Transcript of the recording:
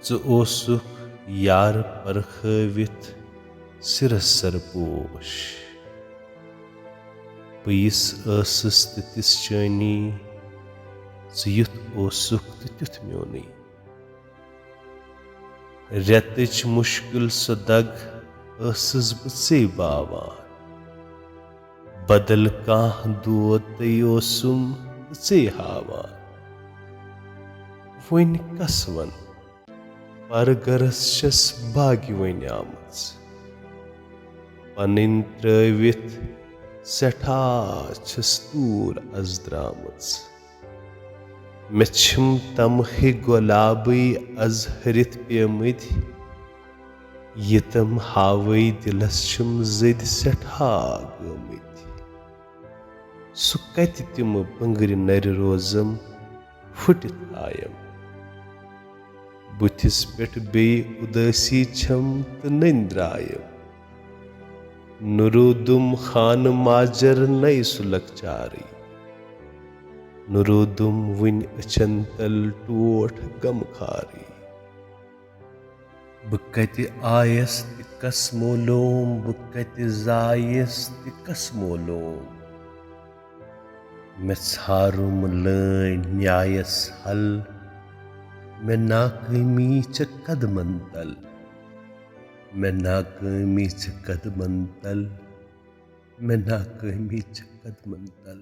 ओसुख यार परखवित सिरस सरपोश पयिस असस तिस चानी युथ ओसुख तिथ म्योनी रेतच मुश्किल सो दग असस बे बावान बदल काह दोद तय ओसुम चे हावान वन कस वन परगरस छस बागी वन आमच पनिन त्रवित सठा छस दूर अज द्रामच मे छिम तमहि गुलाबी अज हरित पेमत यतम हावै दिलस छिम जद सठा गमत सु कत तिम बंगर नर रोजम फुटित आयम बुथिस पेट बे उदासी छम तो नंद्रायम नुरुदुम खान माजर नई सुलकचारी नुरुदुम वन अचन तल टोठ गमखारी बह कत आयस त कस मोलोम बह कत जायस त कस मोलोम मे छारुम लैन न्यायस हल मे नाकामी च कदमन तल मे नाकामी च कदमन तल मे नाकामी च कदमन तल।